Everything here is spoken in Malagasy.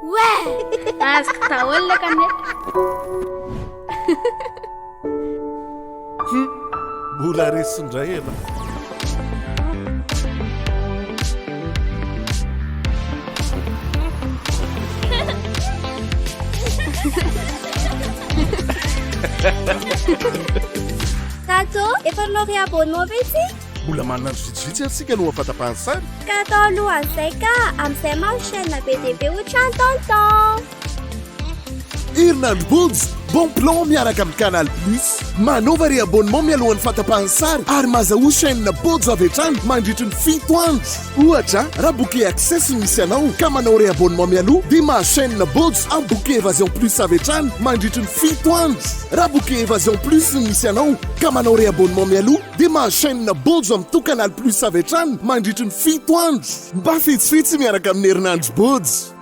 Ouais, azoko daholo le kaneta. Mbola resindray ena. Tato, efa lori abonnement ve ty? Mbola manandro vitsivitsy atsika aloha fatapahany sary. Ka atao alohan'izay ka amin'izay maro chaîne be dia be ohatrany tonton. Herinandro Bojo, bon plan miaraka amin'ny Canal Plus. Manova ry abonnement mialohan'ny fatapahany sary ary mazaho chaîne Bojo avy hatrany mandritry ny 7 andro. Ohatra, raha bouquet access misy anao ka manao ry abonnement mialoha dia maha chaîne Bojo amin'ny bouquet évasion plus avy hatrany mandritry ny 7 andro. Raha bouquet évasion plus misy anao ka manao ry abonnement mialoha dia maha chaîne Bojo amin'ny to Canal Plus avy hatrany mandritry ny 7 andro. Mba fitsifitsy miaraka amin'ny herinandro Bojo.